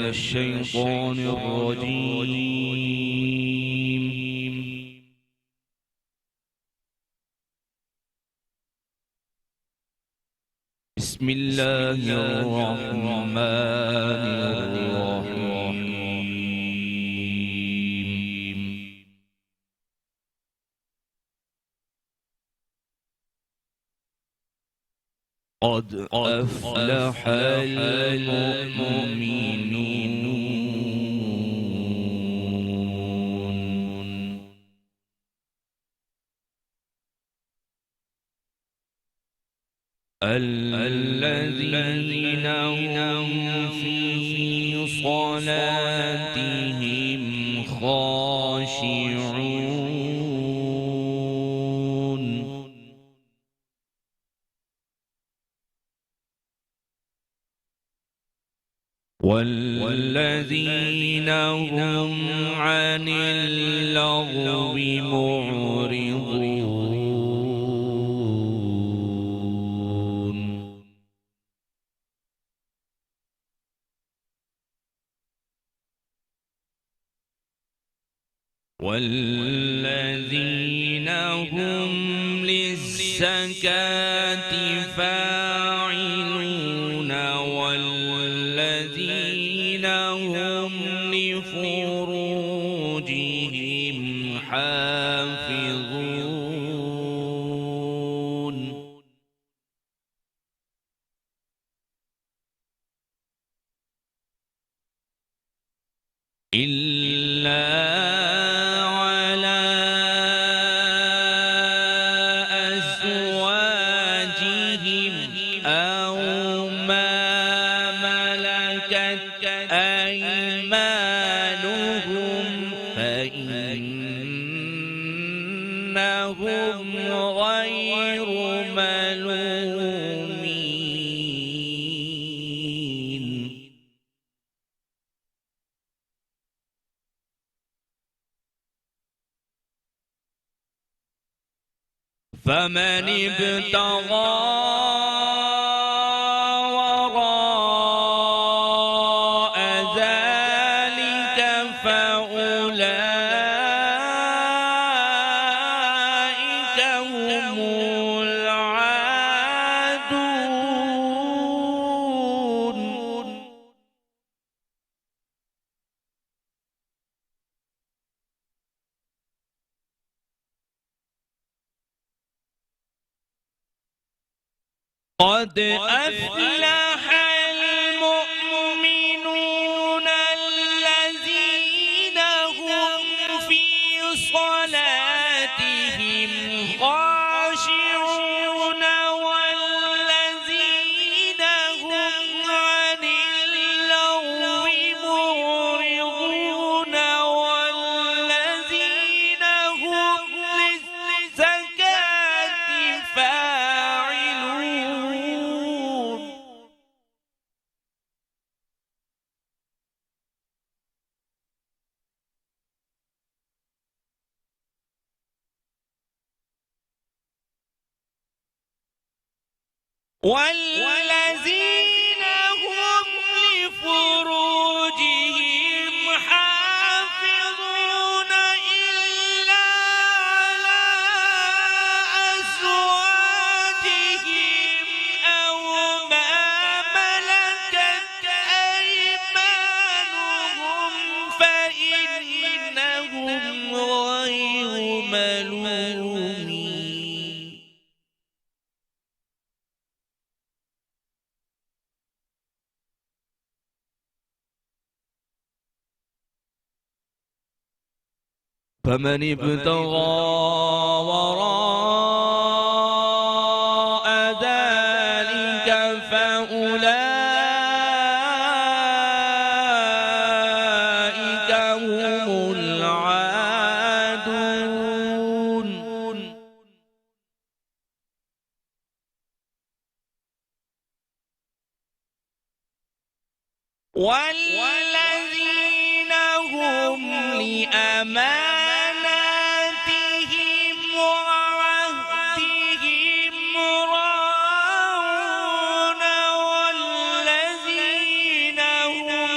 الشيطان الرجيم. بسم الله الرحمن الرحيم. قد أفلح المؤمنون. الذين هم في صلاتهم خاشعون. والذين هم عن اللغو معرضون. والذين هم للزكاة فاعلون. والذين هم لفروجهم حافظون. إلا أيمانهم فإنهم غير ملومين. فمن ابتغى قد أفلح المؤمنون الذين هم في صلاتهم خاشعون. والذين هم عن اللغو معرضون. والذين هم للزكاة فاعلون. والذين هم لفروجهم حافظون إلا على أزواجهم أو ما ملكت أيمانهم فإنهم غير ملومين. فمن ابتغى وراء ذلك فأولئك هم العادون. والذين هم لأماناتهم وعهدهم راعون. والذين هم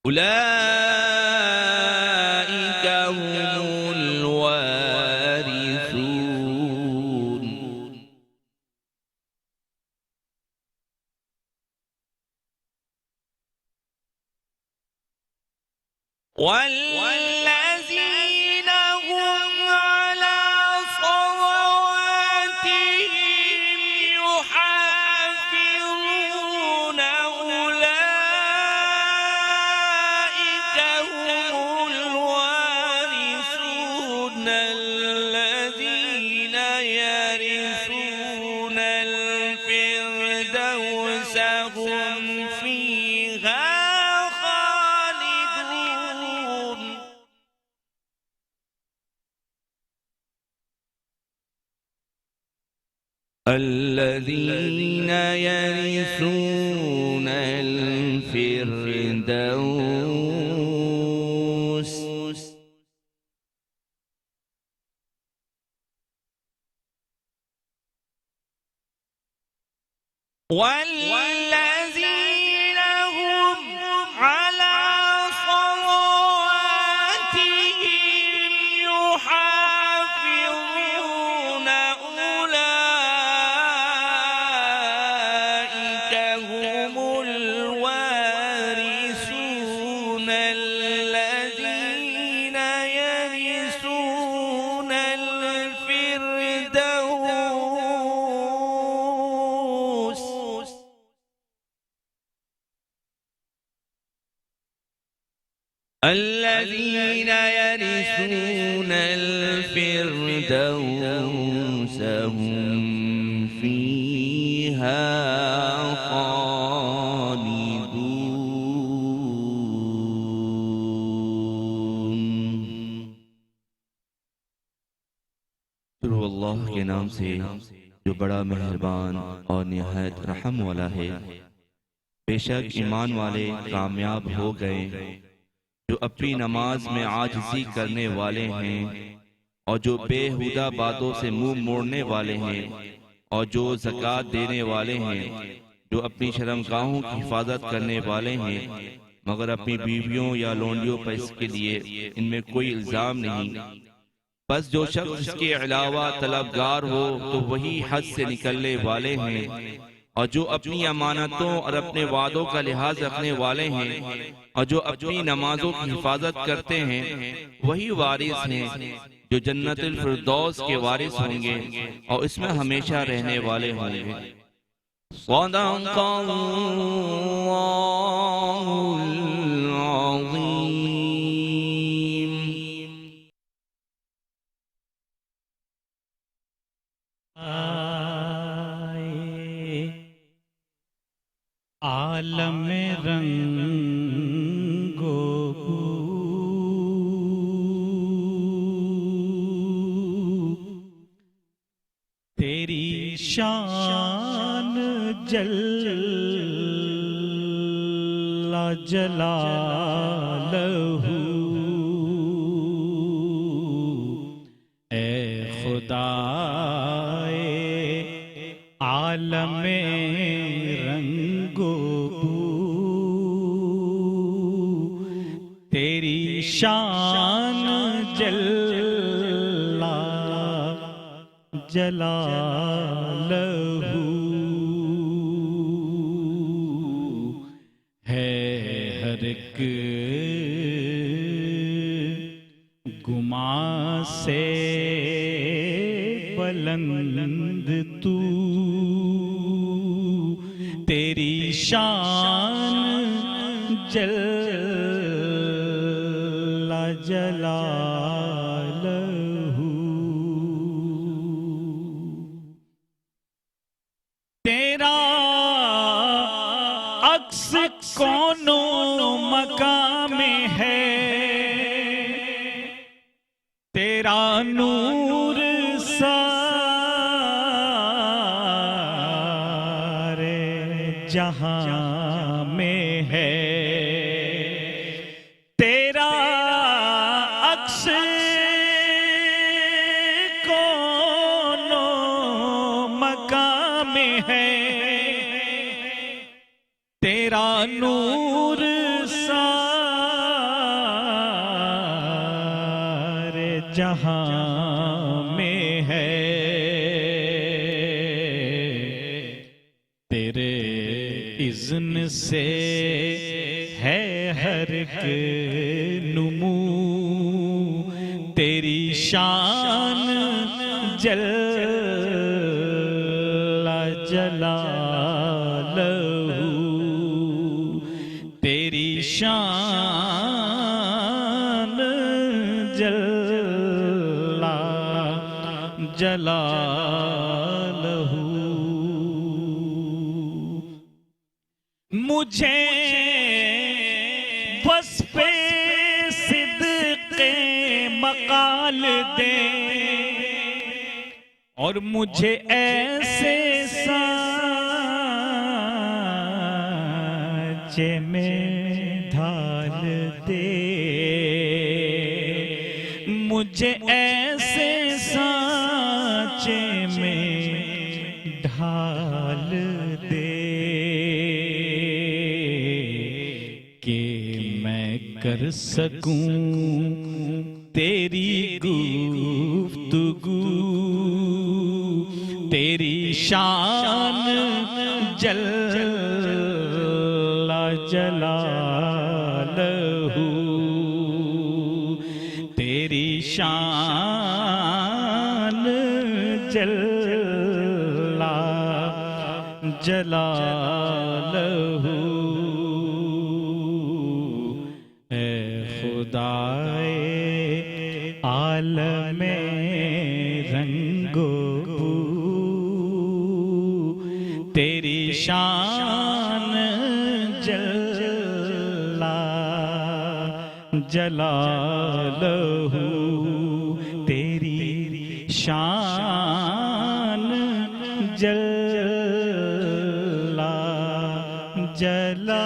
أولئك هم الوارثون والذين هم على صلواتهم يحافظون أولئك هم الوارثون الذين يرثون الفردوس هم فيها خالدون الذين يرثون الفردوس والذين هم على صلواتهم يحافظون أولئك هم الوارثون الذين يرثون الفردوس الذين يرثون الفردوس هم فيها خالدون شروع اللہ کے نام سے جو بڑا مہربان اور نہایت رحم والا ہے۔ بے شک ایمان والے کامیاب ہو گئے جو اپنی نماز میں عاجزی کرنے والے ہیں اور جو بے ہودہ باتوں سے منہ موڑنے والے ہیں اور جو زکوٰۃ دینے والے ہیں، جو اپنی شرمگاہوں کی حفاظت کرنے والے ہیں مگر اپنی بیویوں یا لونڈیوں پر اس کے لیے ان میں کوئی الزام نہیں۔ بس جو شخص اس کے علاوہ طلبگار ہو تو وہی حد سے نکلنے والے ہیں، اور جو اپنی امانتوں اور اپنے وعدوں کا لحاظ رکھنے والے ہیں اور جو اپنی نمازوں کی حفاظت کرتے ہیں وہی وارث ہیں جو جنت الفردوس کے وارث ہوں گے اور اس میں ہمیشہ رہنے والے ہوں گے۔ صدق اللہ العظیم۔ عالم رنگ و بو تیری شان جل جلالہ، اے خدا عالم رنگ و بو تیری شان جل جلالہ ہے، ہر ایک گمان سے بلند تو، تیری شان جل جلالہ، تیرا عکس کون و مقام میں ہے، تیرا نور سارے جہاں میں ہے، تیرا عکس کون و مقام میں ہے، تیرا نور سارے اذن سے ہے ہر ایک نمو، تیری شان جل جلالہ، تیری شان جل جلالہ، مجھے وصف صدق مقال دے اور مجھے ایسے سانچے میں ڈھال دے، مجھے ایسے سانچے میں ڈھال دے کہ میں کر سکوں تیری گفتگو، تیری شان جل جلالہ، تیری شان جل جلالہ، اے خدائے عالم رنگ و بو، تیری شان جل جلالہ، تیری شان جل جلالہ۔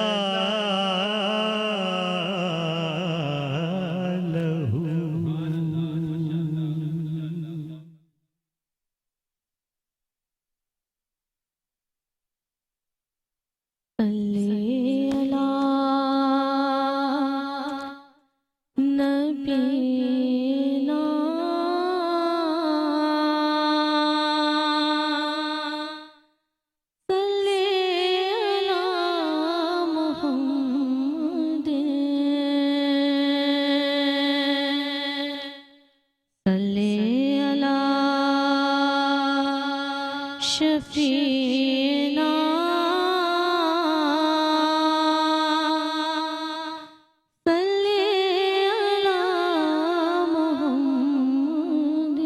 شفینا صلی علی محمد،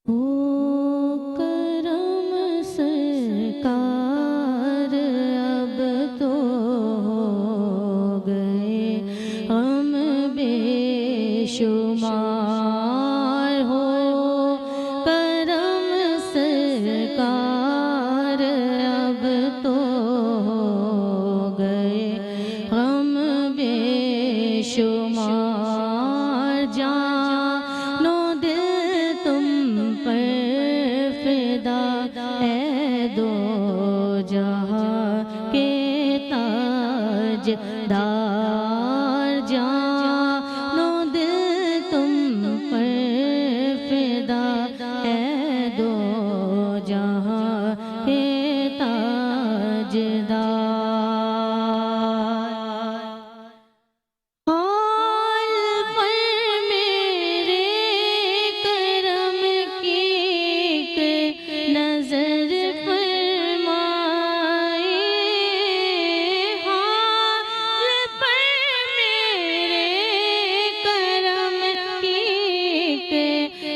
او کرم سرکار اب تو ہو گئے ہم بے شمار، ہو کرم سرکار اب تو ہو گئے ہم بے شمار، جان و دل تم پر فدا اے دو جہاں کے تاجدار، جان و دل تم پر فدا اے دو جہاں کے تاجدار، حال پر میرے کرم کی ایک نظر فرمائے، حال پر میرے کرم کی ایک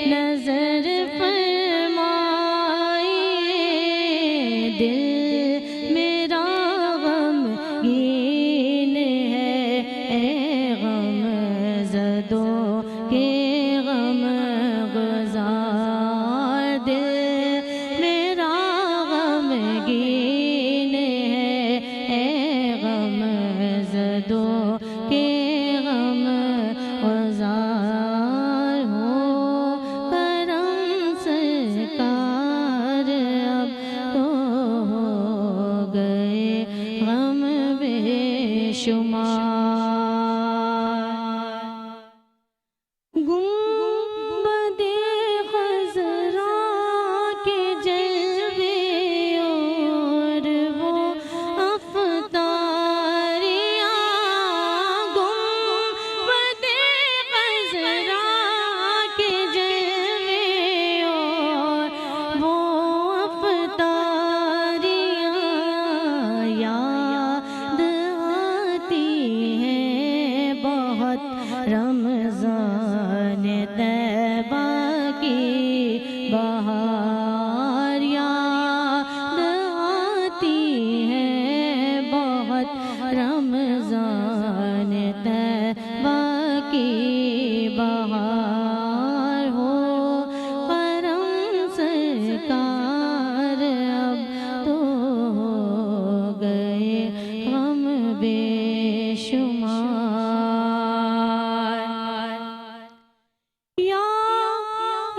نظر فرمائے، دل میرا غمگین ہے اے غم زدوں کے غم گزار، دل میرا غمگین ہے اے غم زدوں کے غم گزار، ہو کرم سرکار اب تو ہو گئے غم بے شمار، گنبد طیبہ کی بہار یاد آتی ہے بہت رمضان طیبہ کی بہار ہو کرم سرکار اب تو ہو گئے غم بے شمار یا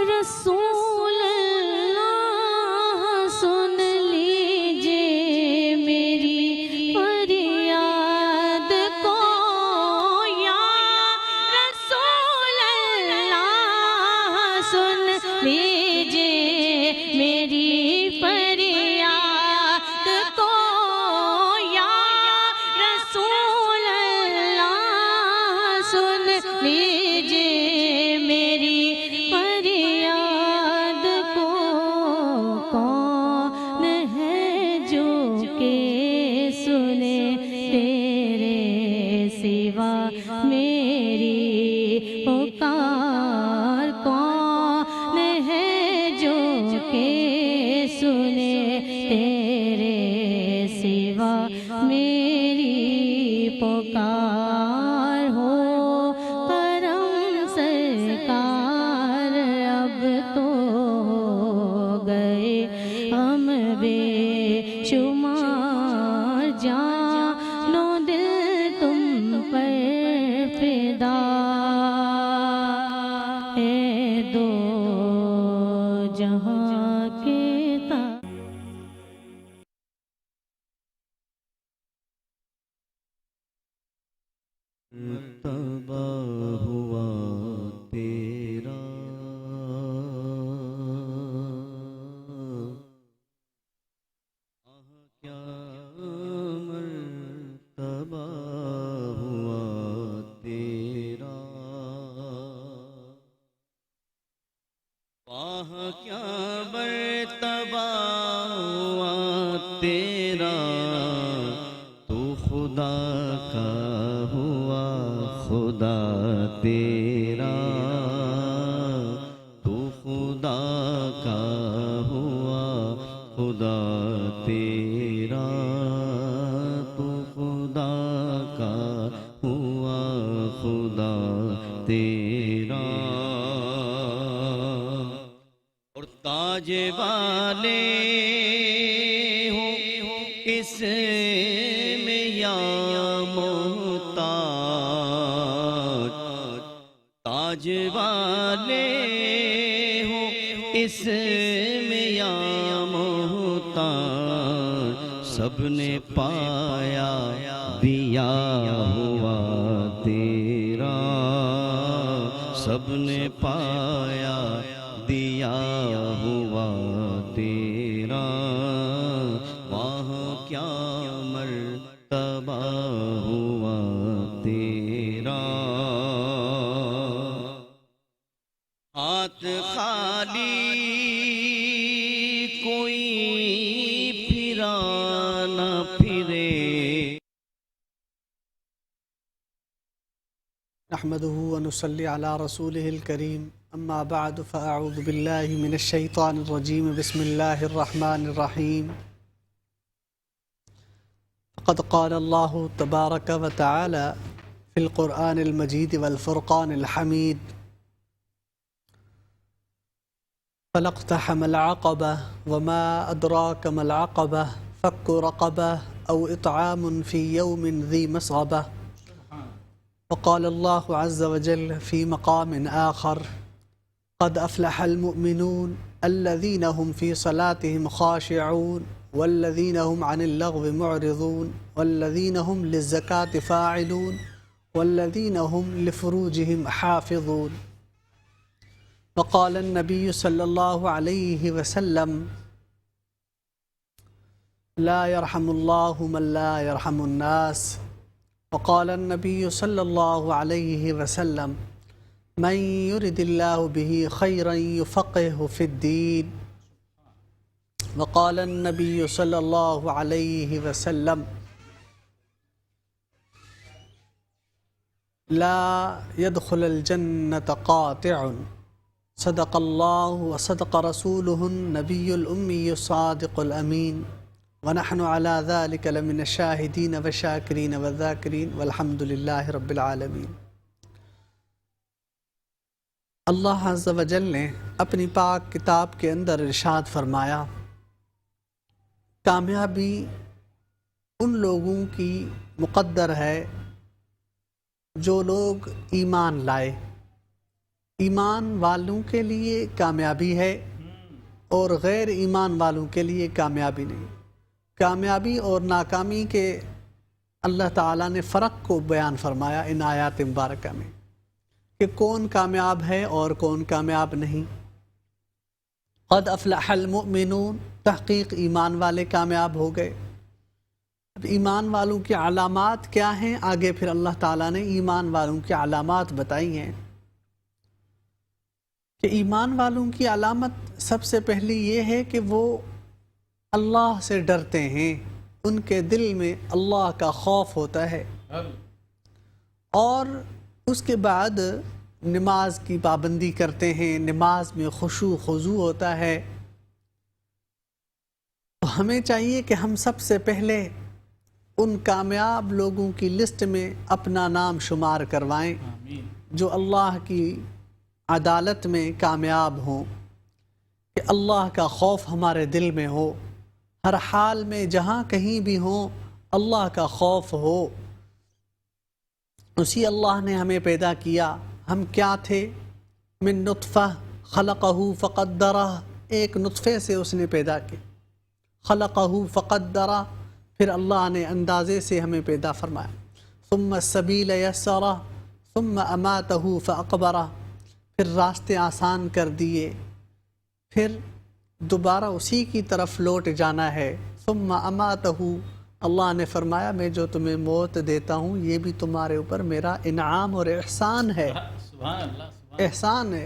رسول اللہ سن لیجیے میری فریاد کو یا رسول اللہ سن لیجیے میری فریاد کو یا رسول اللہ سن لیجیے میری فریاد کو کون ہے جو کہ سنے تیرے سوا میری پکار کون ہے جو کہ سنے تیرے سوا میری پکار ہو کرم سرکار اب تو ہو گئے ہم بے شمار جانو دل تم پر فدا اے دو جہاں کے تاج مرتبہ ہوا تیرا کیا مرتبہ ہوا تیرا کیا مرتبہ ہوا تیرا تو خدا کا ہوا خدا تیرا تو خدا کا ہوا خدا تیرا تو خدا کا ہوا خدا تیرا اور تاج والے ہو اس میں یا محتاج تاج والے ہو اس میں یا محتاج سب نے پایا دیا ہوا تیرا سب نے پایا دیا ہوا تیرا وہاں کیا مرتبہ ہوا تیرا ہاتھ خالی کوئی پھرا نہ پھرے نحمده ونصلي على رسوله الكريم أما بعد فأعوذ بالله من الشيطان الرجيم بسم الله الرحمن الرحيم فقد قال الله تبارك وتعالى في القرآن المجيد والفرقان الحميد فلاقتحم العقبة وما أدراك ما العقبة فك رقبة أو إطعام في يوم ذي مسغبة وقال الله عز وجل في مقام آخر قد أفلح المؤمنون الذين هم في صلاتهم خاشعون والذين هم عن اللغو معرضون والذين هم للزكاة فاعلون والذين هم لفروجهم حافظون وقال النبي صلى الله عليه وسلم لا يرحم الله من لا يرحم الناس وقال النبي صلى الله عليه وسلم من يرد الله به خيرا يفقهه في الدين وقال النبي صلى الله عليه وسلم لا يدخل الجنة قاطع صدق الله وصدق رسوله النبي الأمي الصادق الأمين ونحن على ذلك لمن الشاهدين والشاكرين والذاكرين والحمد لله رب العالمين۔ اللہ عز و جل نے اپنی پاک کتاب کے اندر ارشاد فرمایا، کامیابی ان لوگوں کی مقدر ہے جو لوگ ایمان لائے۔ ایمان والوں کے لیے کامیابی ہے اور غیر ایمان والوں کے لیے کامیابی نہیں۔ کامیابی اور ناکامی کے اللہ تعالیٰ نے فرق کو بیان فرمایا ان آیات مبارکہ میں کہ کون کامیاب ہے اور کون کامیاب نہیں۔ قد افلح المؤمنون، تحقیق ایمان والے کامیاب ہو گئے۔ اب ایمان والوں کی علامات کیا ہیں؟ آگے پھر اللہ تعالیٰ نے ایمان والوں کی علامات بتائی ہیں کہ ایمان والوں کی علامت سب سے پہلی یہ ہے کہ وہ اللہ سے ڈرتے ہیں، ان کے دل میں اللہ کا خوف ہوتا ہے، اور اس کے بعد نماز کی پابندی کرتے ہیں، نماز میں خشوع خضوع ہوتا ہے۔ تو ہمیں چاہیے کہ ہم سب سے پہلے ان کامیاب لوگوں کی لسٹ میں اپنا نام شمار کروائیں جو اللہ کی عدالت میں کامیاب ہوں، کہ اللہ کا خوف ہمارے دل میں ہو، ہر حال میں جہاں کہیں بھی ہوں اللہ کا خوف ہو۔ اسی اللہ نے ہمیں پیدا کیا، ہم کیا تھے؟ من نطفہ خلقہ فقدرہ، ایک نطفے سے اس نے پیدا کیا، خلقہ فقدرہ، پھر اللہ نے اندازے سے ہمیں پیدا فرمایا۔ ثم السبیل یسرہ ثم اماتہ فاقبرہ، پھر راستے آسان کر دیے، پھر دوبارہ اسی کی طرف لوٹ جانا ہے۔ ثم اماتہ، اللہ نے فرمایا میں جو تمہیں موت دیتا ہوں یہ بھی تمہارے اوپر میرا انعام اور احسان ہے۔ سبحان اللہ، احسان ہے۔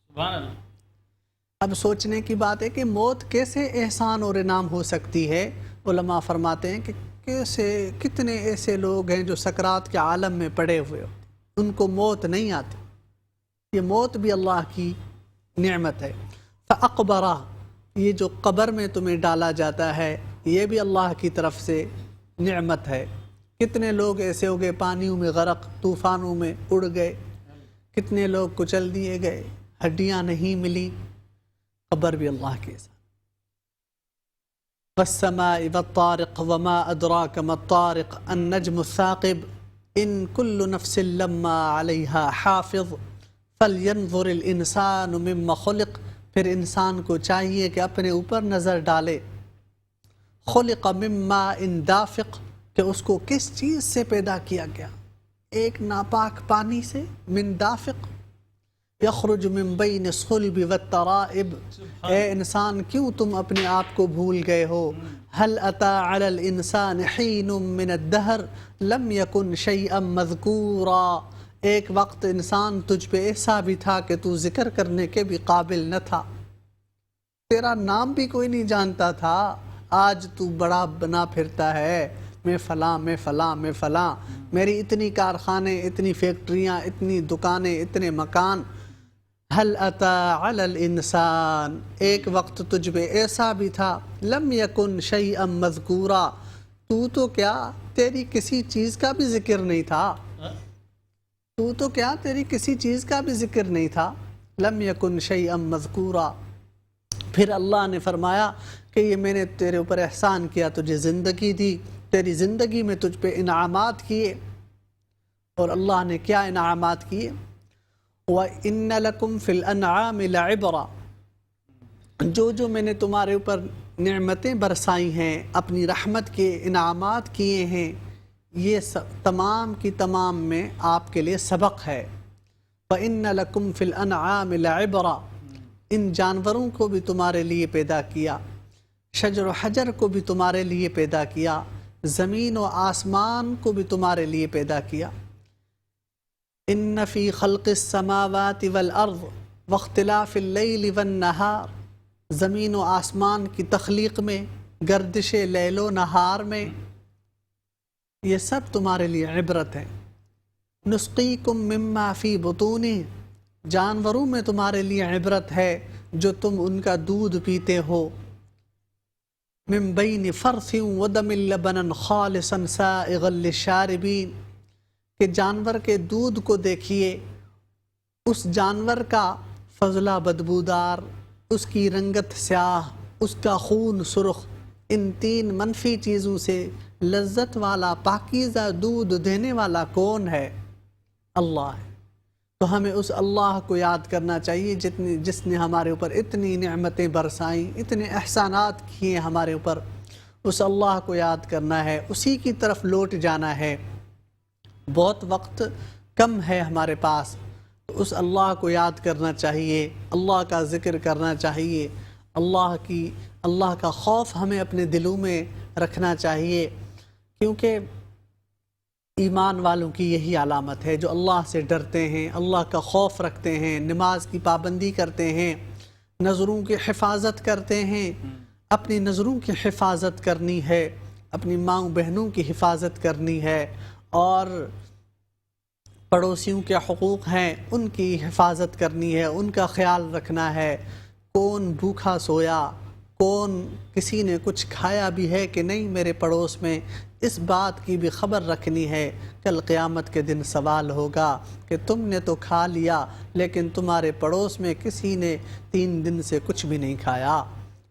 سبحان اللہ۔ اب سوچنے کی بات ہے کہ موت کیسے احسان اور انعام ہو سکتی ہے؟ علماء فرماتے ہیں کہ کتنے ایسے لوگ ہیں جو سکرات کے عالم میں پڑے ہوئے ہوتے، ان کو موت نہیں آتی، یہ موت بھی اللہ کی نعمت ہے۔ فاقبرہ، یہ جو قبر میں تمہیں ڈالا جاتا ہے یہ بھی اللہ کی طرف سے نعمت ہے۔ کتنے لوگ ایسے ہو گئے پانیوں میں غرق، طوفانوں میں اڑ گئے، کتنے لوگ کچل دیے گئے، ہڈیاں نہیں ملی، قبر بھی اللہ کے ساتھ۔ والسماء والطارق وما ادراک ما الطارق النجم الثاقب ان كل نفس لما عليها حافظ فلينظر الانسان مما خلق، پھر انسان کو چاہیے کہ اپنے اوپر نظر ڈالے۔ خلق من ماء دافق، کہ اس کو کس چیز سے پیدا کیا گیا؟ ایک ناپاک پانی سے، من دافق، یخرج من بین الصلب والترائب۔ اے انسان کیوں تم اپنے آپ کو بھول گئے ہو؟ هل اتى على الانسان حین من الدہر لم یکن شیئا مذکورا، ایک وقت انسان تجھ پہ ایسا بھی تھا کہ تو ذکر کرنے کے بھی قابل نہ تھا، تیرا نام بھی کوئی نہیں جانتا تھا، آج تو بڑا بنا پھرتا ہے، میں فلاں میں فلاں میں فلاں، میری اتنی کارخانے، اتنی فیکٹریاں، اتنی دکانیں، اتنے مکان۔ هل اتى على الانسان، ایک وقت تجھ پہ ایسا بھی تھا، لم یکن شیئا مذکورا، تو کیا تیری کسی چیز کا بھی ذکر نہیں تھا، تو کیا تیری کسی چیز کا بھی ذکر نہیں تھا، لم یکن شیئا مذکورا۔ پھر اللہ نے فرمایا کہ یہ میں نے تیرے اوپر احسان کیا، تجھے زندگی دی، تیری زندگی میں تجھ پہ انعامات کیے، اور اللہ نے کیا انعامات کیے؟ وَإِنَّ لَكُمْ فِي الْأَنْعَامِ لَعِبْرَةً، جو میں نے تمہارے اوپر نعمتیں برسائی ہیں، اپنی رحمت کے انعامات کیے ہیں، یہ تمام کی تمام میں آپ کے لیے سبق ہے۔ وَإِنَّ لَكُمْ فِي الْأَنْعَامِ لَعِبْرَةً، ان جانوروں کو بھی تمہارے لیے پیدا کیا، شجر و حجر کو بھی تمہارے لیے پیدا کیا، زمین و آسمان کو بھی تمہارے لیے پیدا کیا۔ ان فی خلق السماوات والارض واختلاف اللیل والنہار، زمین و آسمان کی تخلیق میں، گردش لیل و نہار میں، یہ سب تمہارے لیے عبرت ہے۔ نسقیکم مما فی بطونہ، جانوروں میں تمہارے لیے عبرت ہے جو تم ان کا دودھ پیتے ہو، من بین فرث ودم لبنا خالصا سائغا للشاربین، کہ جانور کے دودھ کو دیکھیے، اس جانور کا فضلہ بدبودار، اس کی رنگت سیاہ، اس کا خون سرخ، ان تین منفی چیزوں سے لذت والا پاکیزہ دودھ دینے والا کون ہے؟ اللہ ہے۔ تو ہمیں اس اللہ کو یاد کرنا چاہیے جس نے ہمارے اوپر اتنی نعمتیں برسائیں، اتنے احسانات کیے ہمارے اوپر، اس اللہ کو یاد کرنا ہے، اسی کی طرف لوٹ جانا ہے۔ بہت وقت کم ہے ہمارے پاس، تو اس اللہ کو یاد کرنا چاہیے، اللہ کا ذکر کرنا چاہیے، اللہ کا خوف ہمیں اپنے دلوں میں رکھنا چاہیے، کیونکہ ایمان والوں کی یہی علامت ہے، جو اللہ سے ڈرتے ہیں، اللہ کا خوف رکھتے ہیں، نماز کی پابندی کرتے ہیں، نظروں کی حفاظت کرتے ہیں۔ اپنی نظروں کی حفاظت کرنی ہے، اپنی ماں بہنوں کی حفاظت کرنی ہے، اور پڑوسیوں کے حقوق ہیں ان کی حفاظت کرنی ہے، ان کا خیال رکھنا ہے۔ کون بھوکا سویا، کون کسی نے کچھ کھایا بھی ہے کہ نہیں میرے پڑوس میں، اس بات کی بھی خبر رکھنی ہے۔ کل قیامت کے دن سوال ہوگا کہ تم نے تو کھا لیا لیکن تمہارے پڑوس میں کسی نے 3 دن سے کچھ بھی نہیں کھایا،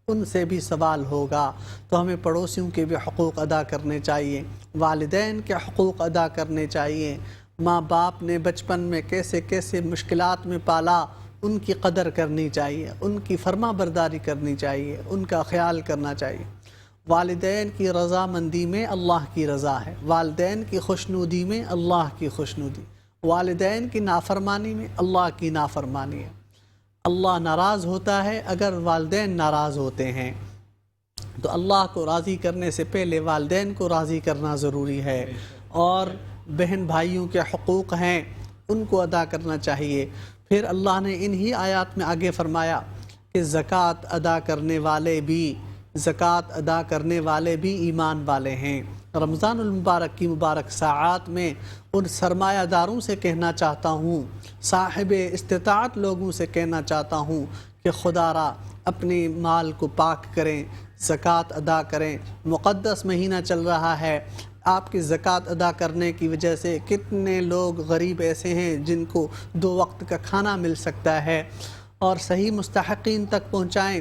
ان سے بھی سوال ہوگا۔ تو ہمیں پڑوسیوں کے بھی حقوق ادا کرنے چاہیے، والدین کے حقوق ادا کرنے چاہیے۔ ماں باپ نے بچپن میں کیسے کیسے مشکلات میں پالا، ان کی قدر کرنی چاہیے، ان کی فرما برداری کرنی چاہیے، ان کا خیال کرنا چاہیے۔ والدین کی رضامندی میں اللہ کی رضا ہے، والدین کی خوشنودی میں اللہ کی خوشنودی، والدین کی نافرمانی میں اللہ کی نافرمانی ہے۔ اللہ ناراض ہوتا ہے اگر والدین ناراض ہوتے ہیں، تو اللہ کو راضی کرنے سے پہلے والدین کو راضی کرنا ضروری ہے، اور بہن بھائیوں کے حقوق ہیں ان کو ادا کرنا چاہیے۔ پھر اللہ نے انہی آیات میں آگے فرمایا کہ زکوٰۃ ادا کرنے والے بھی ایمان والے ہیں۔ رمضان المبارک کی مبارک ساعات میں ان سرمایہ داروں سے کہنا چاہتا ہوں، صاحب استطاعت لوگوں سے کہنا چاہتا ہوں کہ خدا را اپنے مال کو پاک کریں، زکوٰۃ ادا کریں۔ مقدس مہینہ چل رہا ہے، آپ کی زکوٰۃ ادا کرنے کی وجہ سے کتنے لوگ غریب ایسے ہیں جن کو 2 وقت کا کھانا مل سکتا ہے، اور صحیح مستحقین تک پہنچائیں۔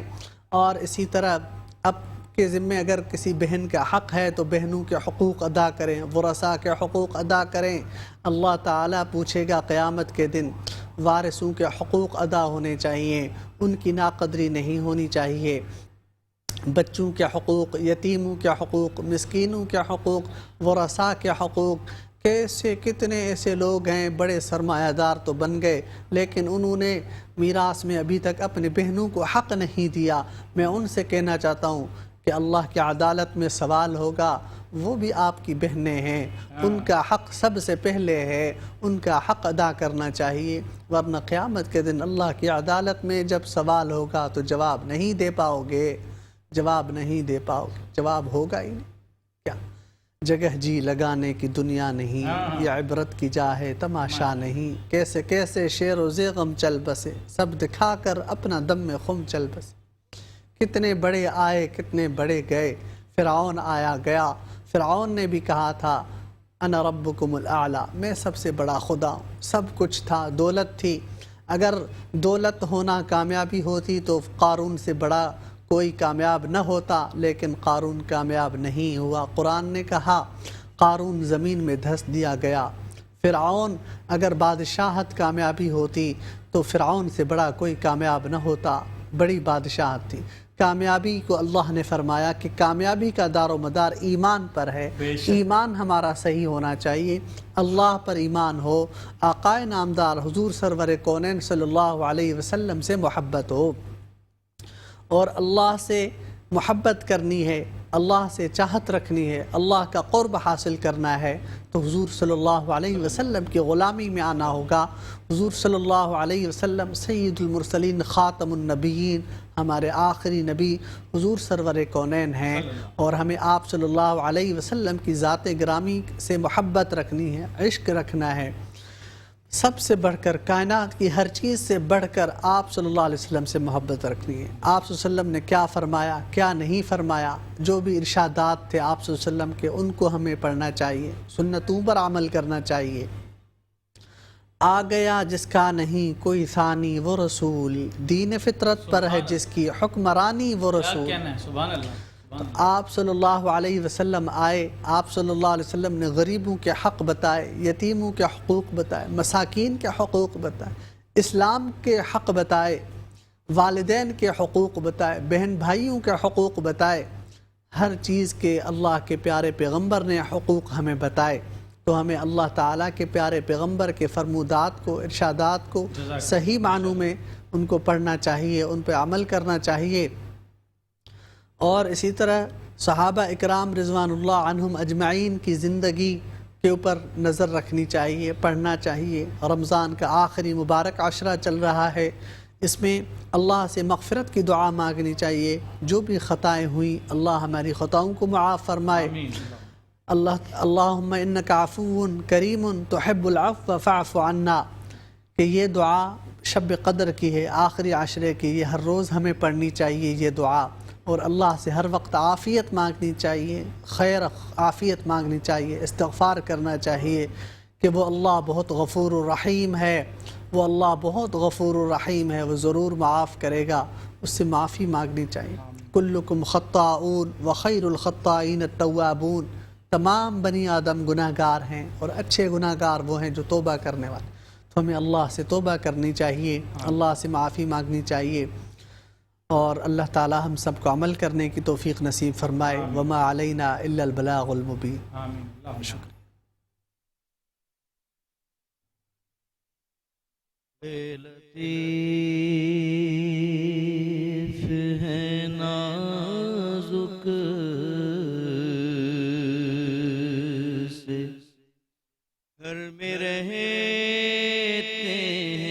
اور اسی طرح اب کے ذمے اگر کسی بہن کا حق ہے تو بہنوں کے حقوق ادا کریں، ورثاء کے حقوق ادا کریں۔ اللہ تعالیٰ پوچھے گا قیامت کے دن، وارثوں کے حقوق ادا ہونے چاہیے، ان کی ناقدری نہیں ہونی چاہیے۔ بچوں کے حقوق، یتیموں کے حقوق، مسکینوں کے حقوق، ورثاء کے حقوق۔ کتنے ایسے لوگ ہیں بڑے سرمایہ دار تو بن گئے لیکن انہوں نے میراث میں ابھی تک اپنے بہنوں کو حق نہیں دیا۔ میں ان سے کہنا چاہتا ہوں کہ اللہ کی عدالت میں سوال ہوگا، وہ بھی آپ کی بہنیں ہیں، ان کا حق سب سے پہلے ہے، ان کا حق ادا کرنا چاہیے، ورنہ قیامت کے دن اللہ کی عدالت میں جب سوال ہوگا تو جواب نہیں دے پاؤ گے، جواب ہوگا ہی نہیں۔ کیا جگہ جی لگانے کی دنیا نہیں، یہ عبرت کی جا ہے تماشا نہیں، کیسے کیسے شیر و زیغم چل بسے، سب دکھا کر اپنا دم میں خم چل بسے۔ کتنے بڑے آئے کتنے بڑے گئے، فرعون آیا گیا، فرعون نے بھی کہا تھا انا ربکم الاعلی، میں سب سے بڑا خدا ہوں۔ سب کچھ تھا، دولت تھی، اگر دولت ہونا کامیابی ہوتی تو قارون سے بڑا کوئی کامیاب نہ ہوتا، لیکن قارون کامیاب نہیں ہوا۔ قرآن نے کہا قارون زمین میں دھس دیا گیا۔ فرعون اگر بادشاہت کامیابی ہوتی تو فرعون سے بڑا کوئی کامیاب نہ ہوتا، بڑی بادشاہت تھی۔ کامیابی کو اللہ نے فرمایا کہ کامیابی کا دار و مدار ایمان پر ہے، ایمان ہمارا صحیح ہونا چاہیے، اللہ پر ایمان ہو، آقائے نامدار حضور سرور کونین صلی اللہ علیہ وسلم سے محبت ہو، اور اللہ سے محبت کرنی ہے، اللہ سے چاہت رکھنی ہے، اللہ کا قرب حاصل کرنا ہے تو حضور صلی اللہ علیہ وسلم کی غلامی میں آنا ہوگا۔ حضور صلی اللہ علیہ وسلم سید المرسلین خاتم النبیین، ہمارے آخری نبی حضور سرور کونین ہیں، اور ہمیں آپ صلی اللہ علیہ وسلم کی ذات گرامی سے محبت رکھنی ہے، عشق رکھنا ہے۔ سب سے بڑھ کر، کائنات کی ہر چیز سے بڑھ کر آپ صلی اللہ علیہ وسلم سے محبت رکھنی ہے۔ آپ صلی اللہ علیہ وسلم نے کیا فرمایا، کیا نہیں فرمایا، جو بھی ارشادات تھے آپ صلی اللہ علیہ وسلم کے، ان کو ہمیں پڑھنا چاہیے، سنتوں پر عمل کرنا چاہیے۔ آ گیا جس کا نہیں کوئی ثانی وہ رسول، دین فطرت پر ہے جس کی حکمرانی وہ رسول۔ سبحان اللہ۔ آپ صلی اللہ علیہ وسلم آئے، آپ صلی اللہ علیہ وسلم نے غریبوں کے حق بتائے، یتیموں کے حقوق بتائے، مساکین کے حقوق بتائے، اسلام کے حق بتائے، والدین کے حقوق بتائے، بہن بھائیوں کے حقوق بتائے، ہر چیز کے اللہ کے پیارے پیغمبر نے حقوق ہمیں بتائے۔ تو ہمیں اللہ تعالیٰ کے پیارے پیغمبر کے فرمودات کو، ارشادات کو صحیح معنوں میں ان کو پڑھنا چاہیے، ان پہ عمل کرنا چاہیے۔ اور اسی طرح صحابہ اکرام رضوان اللہ عنہم اجمعین کی زندگی کے اوپر نظر رکھنی چاہیے، پڑھنا چاہیے۔ رمضان کا آخری مبارک عشرہ چل رہا ہے، اس میں اللہ سے مغفرت کی دعا مانگنی چاہیے۔ جو بھی خطائیں ہوئیں اللہ ہماری خطاؤں کو معاف فرمائے۔ اللہم انکا عفو کریم تحب العفو فاعف عنا، کہ یہ دعا شب قدر کی ہے، آخری عشرے کی، یہ ہر روز ہمیں پڑھنی چاہیے یہ دعا، اور اللہ سے ہر وقت عافیت مانگنی چاہیے، خیر عافیت مانگنی چاہیے، استغفار کرنا چاہیے کہ وہ اللہ بہت غفور الرحیم ہے، وہ اللہ بہت غفور الرحیم ہے، وہ ضرور معاف کرے گا، اس سے معافی مانگنی چاہیے۔ کلکم خطاؤن وخیر الخطائین التوابون، تمام بنی آدم گناہ گار ہیں اور اچھے گناہ گار وہ ہیں جو توبہ کرنے والے۔ تو ہمیں اللہ سے توبہ کرنی چاہیے، اللہ سے معافی مانگنی چاہیے، اور اللہ تعالی ہم سب کو عمل کرنے کی توفیق نصیب فرمائے۔ وما علینا الا البلاغ المبین۔ آمین۔ شکریہ۔ لطیف ہے نازک سے گھر میں رہتے ہیں،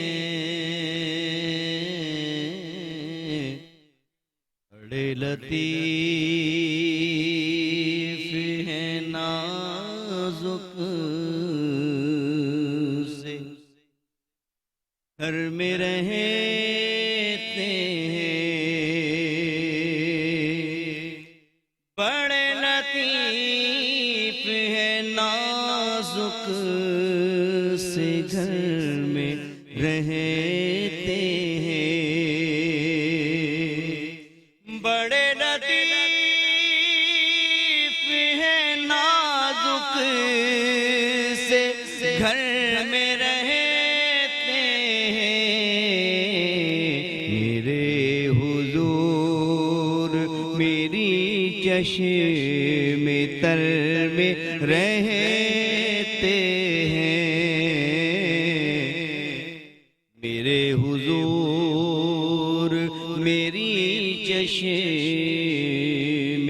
بڑے لطیف ہے نازک سے گھر میں رہتے ہیں، بڑے لطیف ہے نازک سے گھر میں رہتے ہیں، بڑے لطیف ہے نازک سے گھر میں رہتے میرے حضور میری چشم تر میں رہتے ہیں، میرے حضور میری چشم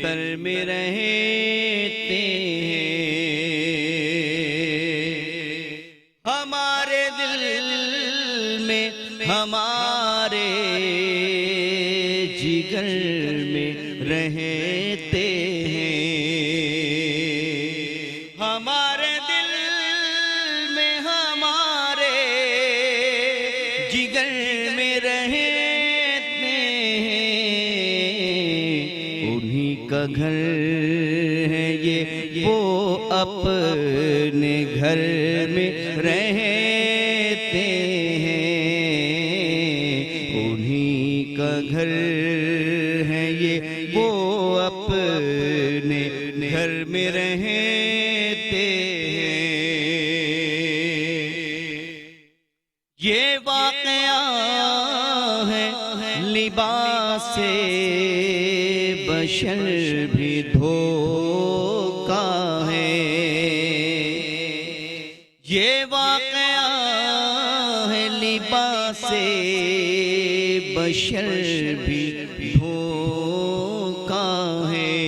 تر میں رہتے ہیں، ہمارے دل میں، ہمارے جگر میں رہتے ہیں، ہمارے دل میں، ہمارے جگر میں رہتے ہیں، انہی کا گھر ہے یہ، وہ اپنے گھر میں رہتے انہی کا گھر ہے یہ، وہ اپنے گھر میں رہتے ہیں۔ یہ واقعہ ہے لباس بشر بھی دھوکا ہے، یہ واقعہ ہے لباس بشر بھی دھوکا ہے،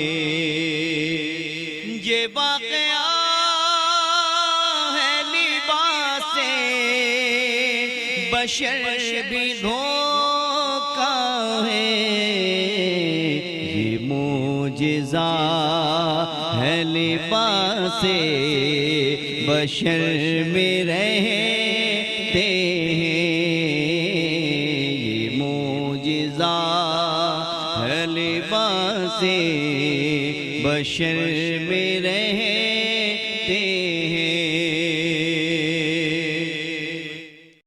یہ واقعہ ہے لباس بشر بھی دھوکا ہے، یہ معجزہ ہے لباس بشر میں رہے لباس بشر میں رہے